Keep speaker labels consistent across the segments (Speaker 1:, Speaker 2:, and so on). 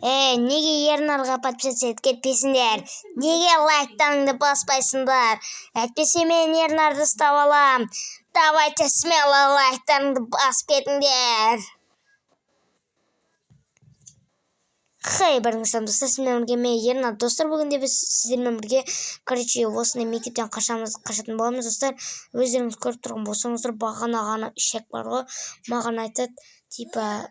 Speaker 1: Неге ернарға подписаться кетпейсіңдер? Неге лайктарыңды баспайсыңдар? Әйтпесе мен ернарды ұстап алам. Давайте смело лайктарыңды басып кетіңдер. Хей, барыңыздар достар, сіздермен бірге мен Ернар. Достар, бүгінде біз сіздермен бірге осындай мектептен қашатын боламыз. Достар, өздеріңіз көріп тұрған болсаңыздар, бағана ғана шек бар ғой, маған айтады, типа,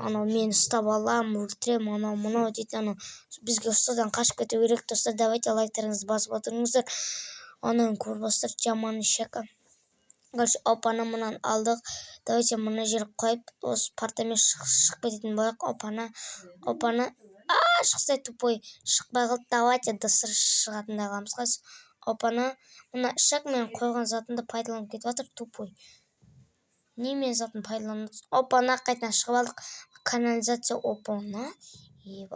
Speaker 1: анау мен ұстап алам, өлтірем, анау дейді, бізге ұстадан қашып кету керек. Достар, давайте лайктарыңызды басып отырыңыздар. Анауын көріп достар, жаман шек. Короче, опаны мұнан алдық. Давайте мұны жер қойып, осы партамен шығып кететін болайық. Опаны. Шықсай тупой. Шықпай қалды. Давайте достар шығатындай қыламыз. Қайсы. Опаны. Мұна шақ мен қойған затынды пайдаланып кетіп жатыр. Тупой. Не мен затын пайдаланып? Опаны қайтадан шығып алдық. Канализация. Опаны.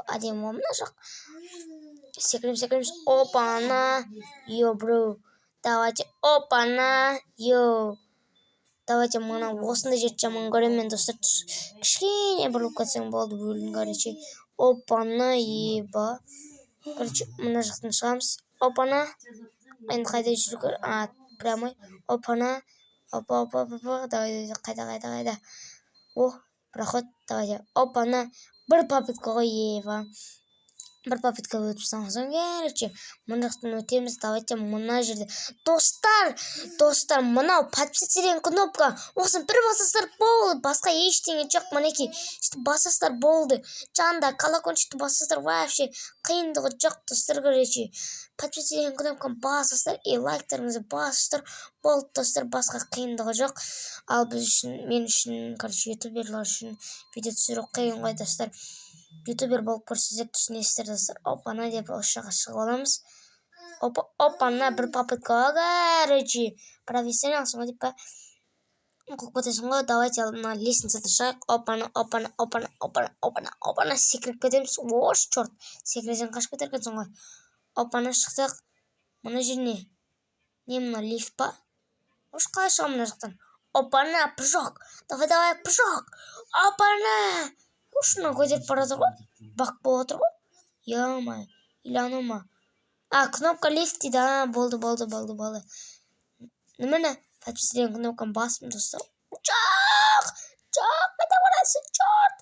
Speaker 1: Әдемі ғой мына жақ. Секіреміз. Опаны. Йо, бро. Давайте, опана, давайте мұна осындай жерді жаман көремін мен достар. Кішкене бұрылып кетсең болды, бөлін, короче. Опана, короче, мұна жақтан шығамыз. Опана, енді қайда жүру керек? Прямой. Опана, опа, давай, қайда. Проход, давайте. Опана, бір попытка ғой, бір попытка өтіп саңызың, короче, мұна жақтан өтеміз. Давайте мұна жерде. Достар, мұнау подписаться деген кнопка. Осыны бір басасыздар болды. Басқа ештеңе жоқ. Мінекей, басасыздар болды. Жанда колокольчикті басасыздар. Вообще қиындығы жоқ, достар, короче. Подписаться деген кнопканы басасыздар и лайктарыңызды басасыздар. Болды, достар, басқа қиындығы жоқ. Ал біз үшін, мен үшін, короче, ютуберлар үшін видео түсіру қиын ғой, достар. Ютубер болып көрсетсек түсінесіздер, достар. Опана деп осы жаққа шығып аламыз. Опана, бір попытка, короче. Профессионалсың ғой деп па. Қойып кетесің ғой. Давайте мына лестницадан шығайық. Опана. Секіріп кетеміз. Ош, черт. Секіресен қашып кетер екенсің ғой. Опана, шықтық. Мұна жер не? Не мұна, лифт па? Ош, қалай шығам мұна жақтан? Опана, прыжок. Давай, прыжок. Опана. Ушына көтеріп баратыр ғой. Бақ болып отыр ғой. Ё-моё. Или анау ма? Кнопка лифт дейді. Болды. Немені? Подписаться деген кнопканы басым, достар. Жоқ, қайда барасың, черт.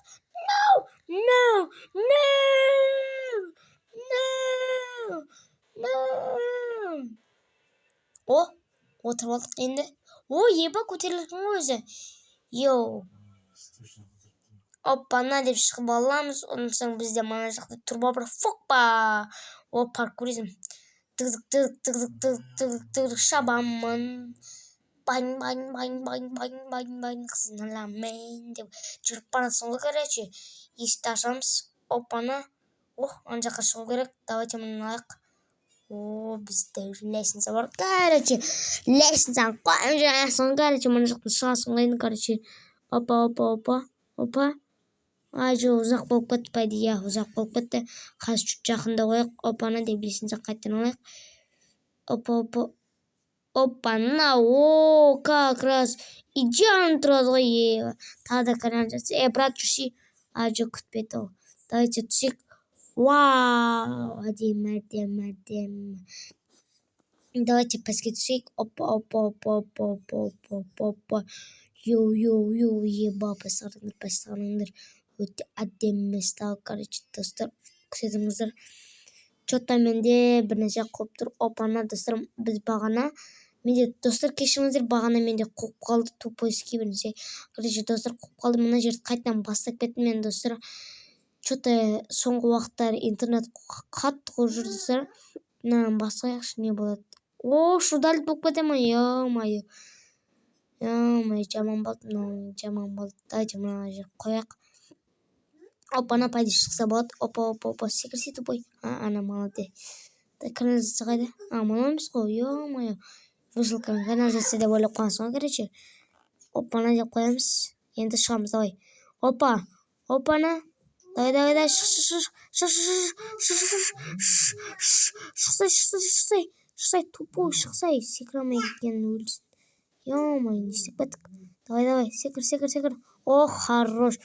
Speaker 1: No. Отырып алдық енді. Еба көтерілген ғой өзі. Опана деп шығып аламыз. Онан соң бізде мана жақта турбо бар. Фокпа. Паркуризм. Тыгдық шабамын. Байн. Қызын аламын деп жүріп барасың ғой, короче. Есікті ашамыз. Опана. Ана жаққа шығу керек. Давайте мұны алайық. Бізде лестница бар. Короче, лестницаны қойып жүресің, короче, мұны жақтан шығасың ғой, короче. Опа. Жоқ, ұзақ болып кетпейді, ұзақ болып кетті. Қазір жақында қойық. Опана деп лестница қайтадан алайық. Опана, как раз идеально тұрады ғой, тағы да канализация. Брат, жүрсей. Жоқ, күтпеді ол. Давайте түсек. Вау, әдемі. Давайте пәске түсек. Опа. Йо, еба, пәстағаныңдар. Өте әдемі стал, короче, достар, күтетіңіздер. Чотта менде бір нәрсе қойып тұр. Опана, достар, біз бағана. Менде, достар, кешіңіздер, бағана менде қойып қалды. Тупойский бір нәрсе. Короче, достар, қойып қалды. Мұна жерді қайтадан бастап кеттім мен, достар. Чотта соңғы уақыттар интернет қатты қойып жүр, достар. Басқаяқшы не болады. Шудалды болып кетемін, ё-моё. Жаман болды. Давайте мұна жер қояқ. Опана, пайда шықса болады. Опа. Секірсе тупой. Ана малады. Канализация қайда? Мына емес қой. Ё-моё. Вышылканың канализация деп ойлап қойсың ғой, короче. Опана деп қоямыз. Енді шығамыз, давай. Опана. Давай. Шықсай, тупой, шықсай. Секірамай кеткенін өлсін. Ё-моё, не істеп кеттік. Давай, секір. Хорош.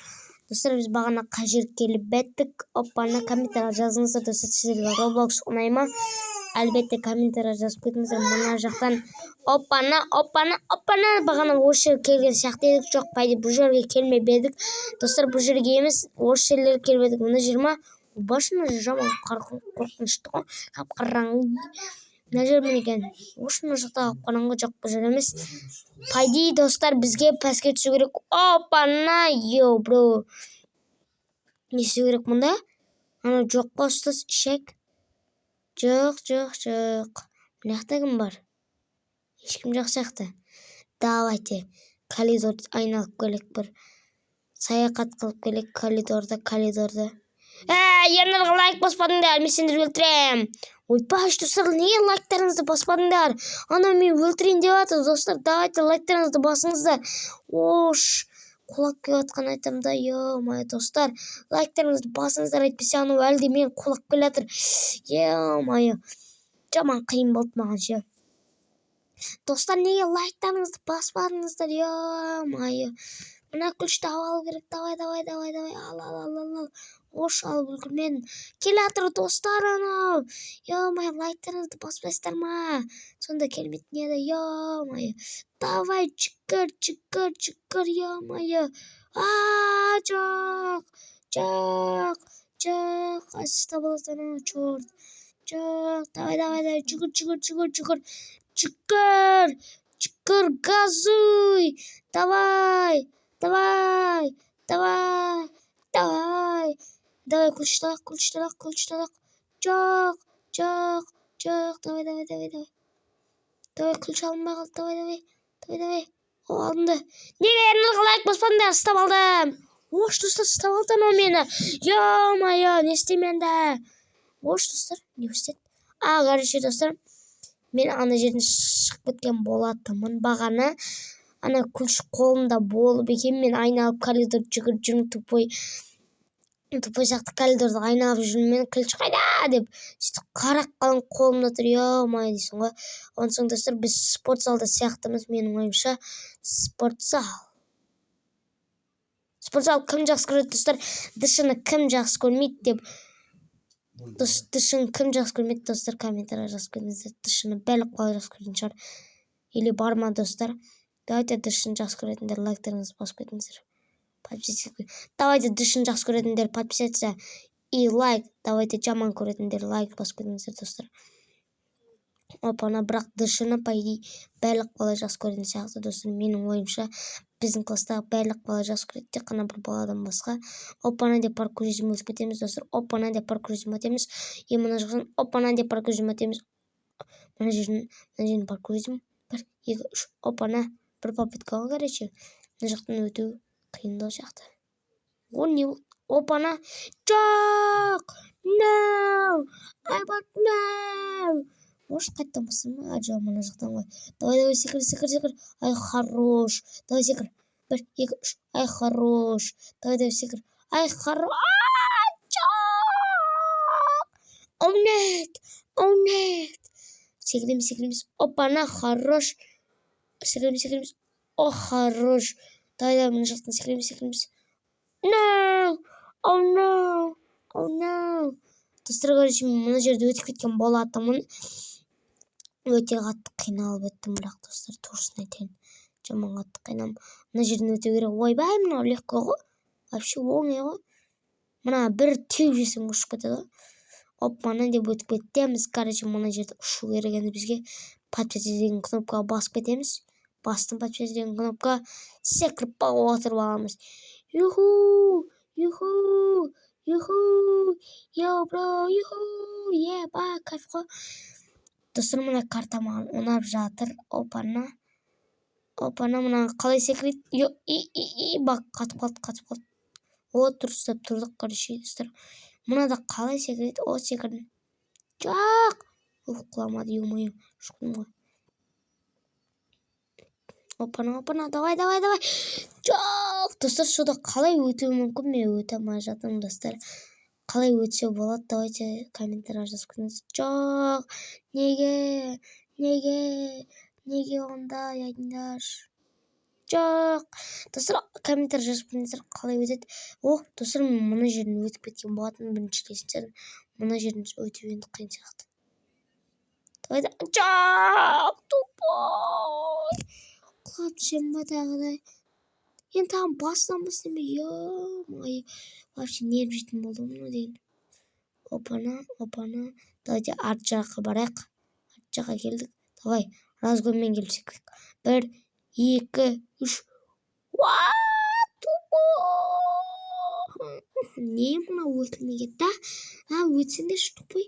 Speaker 1: Dostlar biz бағана қай жерге келіп беттік. Оппана комментария жазыңыздар достар, сіздерге Roblox ұнай ма? Әлбетте комментария жазып кетіңіздер. Мына жақтан оппана бағана осы жерге келген сияқты едік. Жоқ, пайда бұл жерге келмеп едік. Достар бұл жерге емес, осы жерлерге келіп едік. Мына жер ма? Башына жаман қорқынышты ғой. Қап-қараңғы. Мына жер ме екен? Осыны жақта қап-қараңғы, жоқ бұл жер емес. Пайда достар бізге пәске түсу керек. Оппана, йоу, бро. Не істеу керек мұнда? Ана жоқ па ұстаз ішек? Жоқ. Мына жақта кім бар? Ешкім жоқ сияқты. Давайте коридорды айналып келек, бір саяхат қылып келек коридорда. Ендерге лайк баспадыңдар, мен сендерді өлтірем. Ойбаш достар, неге лайктарыңызды баспадыңдар? Ана мен өлтірейін деп жатыр достар. Давайте лайктарыңызды басыңыздар. Ош, құлап келіп жатқан айтам да, ё-май достар, лайктарыңызды басыңыздар, әйтпесе анау әлде мен құлап келіп жатыр. Ё-май, жаман қиын болды маған ше. Достар, неге лайктарыңызды баспадыңыздар? Ё-май, мына күшті алу керек. Давай. Ал. Ош, алып үлгермедім. Келатыр достар анау. Ё-май, лайктарыңызды баспайсыздар ма? Сонда келмейтін еді. Ё-май. Давай, чықыр, ё-май. Жоқ. Асыста боласың анау, чорт. Жоқ, давай, чықыр, газуй. Давай. Давай, ключталақ. Жоқ. Давай. Давай, ключ алынбай қалды. Давай. О, алынды. Неге ендерге лайк баспадыңдар? Ұстап алдым. Ош, достар, ұстап алдым мені. Ё-май, не істеймін енді? Ош, достар, не істеді? Короче, достар, мен ана жерден шығып кеткен болатынмын. Бағана ана күш қолымда болып екен, мен айналып коридор жүгіріп жүрмін, тупой сияқты коридорды айналып жүрмін, мен күш қайда деп сөйтіп қарап қалған қолымда тұр. Ё-май дейсің ғой. Онан соң достар, біз спорт залда сияқтымыз, менің ойымша. Спорт зал кім жақсы көреді достар? Дышыны кім жақсы көрмейді деп. Дышын кім жақсы көрмейді достар, комментария жазып кетіңіздер. Дышыны барлық бала жақсы көретін шығар. Или бар ма достар? Давайте дышын жақсы көретіндер лайктарыңызды басып кетіңіздер. Давайте дышын жақсы көретіндер подписаться и лайк. Давайте жаман көретіндер лайк басып кетіңіздер достар. Опана, бірақ дышыны пайди барлық бала жақсы көретін сияқты достар. Менің ойымша біздің класстағы барлық бала жақсы көреді, тек қана бір баладан басқа. Опана деп паркуризм өтіп кетеміз достар. Опана деп паркуризм өтеміз. Мына жақтан опана деп паркуризм өтеміз. Мына жерден паркуризм 1, 2, 3. Опана, бір попытка ғой, короче. Мына жақтан өту қиындау сияқты. О, не болды? Опана. Жоқ! No! No! Ош, қайттан басым ма? Жоқ, мына жақтан ғой. Давай, секір. Ай, хорош. Давай, секір. 1, 2, 3. Ай, хорош. Давай, секір. Ай, хорош. Жоқ! О, нет. Секіреміз. Опана, хорош. Секіреміз. О, хорош. Давай, мына жақтан секіреміз. No! Oh, no. Достар, короче, мына жерде өтіп кеткен болатынмын. Өте қатты қиналып өттім, бірақ достар, турасын айтайын. Жаман қатты қиналым. Мына жерден өте керек. Ойбай, мынау легко ғой. Вообще оңай ғой. Мына бір теуіп жесең ұшып кетеді. Опана деп өтіп кетеміз. Короче, мына жерде ұшу керек енді бізге. Подписаться деген кнопкаға басып кетеміз. Бастым подписаться деген кнопка. Секіріп отырып аламыз. Юху! Йоу, бро, ба, кайф қой. Достар, мына карта маған ұнап жатыр. Опана, мына қалай секіреді? Бақ, қатып қалды. О, тұрдық, короче, достар. Мына да қалай секіреді? О, секірдім. Жоқ! Құламады, ё-май, шықтым ғой. Опана, давай. Жоқ! Достар, сода қалай өтуі мүмкін? Мен өте алмай жатырмын, достар. Қалай өтсе болады? Давайте комментария жазып кетіңіз. Жоқ! Неге ондай айтыңдар? жоқ. Достар, комментарий жазып көріңіздер қалай өтеді. Достар, мына жерін өтіп кеткен болатын бірінші кездер. Мына жерін өтіп енді қиын сияқты. Давай да. Жоқ, тупой. Құлап түсем ба тағыдай. Енді тағы бастан бастамай, ё-моё. Вообще нерв жейтін болды мына дейін. Опана. Давайте арт жаққа барайық. Арт жаққа келдік. Давай, разгонмен келсек. 1, 2, 3. Не мына өтілмей кетті? Өтсеңдерші тупой.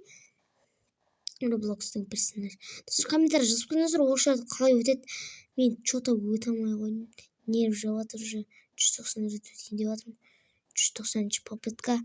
Speaker 1: Роблокстың персонаж. Достар, комментарий жазып көріңіздер, орысша қалай өтеді. Мен что-то өте алмай қойдым. Нерв жабатыр уже. 190 рет өткен деп жатырмын. 190-ші попытка.